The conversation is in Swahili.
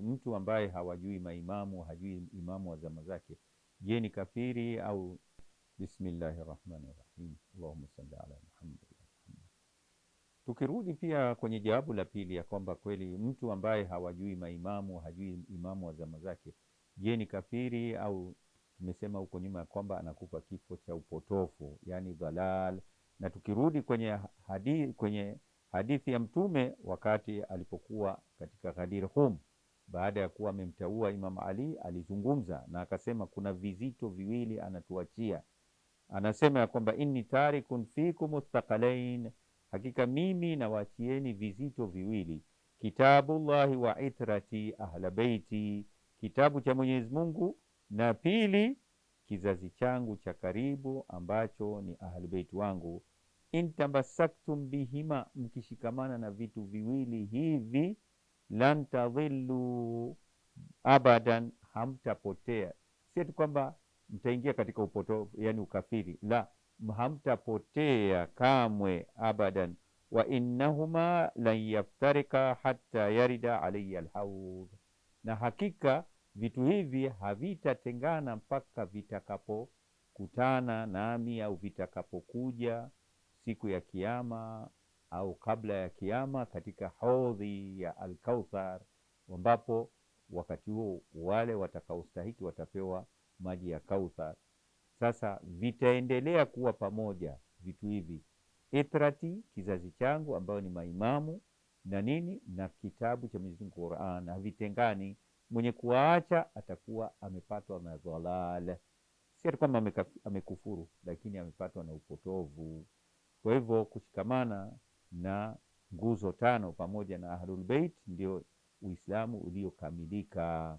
Mtu ambaye hawajui maimamu, hajui imamu wa zama zake, je, ni kafiri au? Bismillahirrahmanirrahim. Allahumma salli ala Muhammad. Tukirudi pia kwenye jawabu la pili ya kwamba kweli mtu ambaye hawajui maimamu, hajui imamu wa zama zake, je, ni kafiri au? Tumesema huko nyuma ya kwamba anakufa kifo cha upotofu, yani dhalal. Na tukirudi kwenye hadithi ya Mtume wakati alipokuwa katika Ghadir Hum, baada ya kuwa amemteua Imam Ali, alizungumza na akasema kuna vizito viwili anatuachia. Anasema ya kwamba inni tarikun fikum thaqalain, hakika mimi nawachieni vizito viwili, kitabullahi wa itrati ahla beiti, kitabu cha Mwenyezi Mungu, na pili kizazi changu cha karibu ambacho ni ahli beiti wangu. Intamasaktum bihima, mkishikamana na vitu viwili hivi, lan tadhillu abadan, hamtapotea. Si tu kwamba mtaingia katika upotofu, yani ukafiri, la, hamtapotea kamwe, abadan. Wa innahuma lan yaftarika hatta yarida alayya alhaud, na hakika vitu hivi havitatengana mpaka vitakapokutana nami au vitakapokuja siku ya Kiyama au kabla ya Kiyama katika hodhi ya Al-Kauthar, ambapo wakati huo wale watakaostahiki watapewa maji ya Kauthar. Sasa vitaendelea kuwa pamoja vitu hivi, itrati, kizazi changu ambayo ni maimamu, na nini, na kitabu cha Mwenyezi Mungu Qur'an, havitengani. Mwenye kuacha atakuwa amepatwa na dhalal, si kwamba amekufuru, lakini amepatwa na upotovu. Kwa hivyo kushikamana na nguzo tano pamoja na Ahlul Bait ndio Uislamu uliokamilika.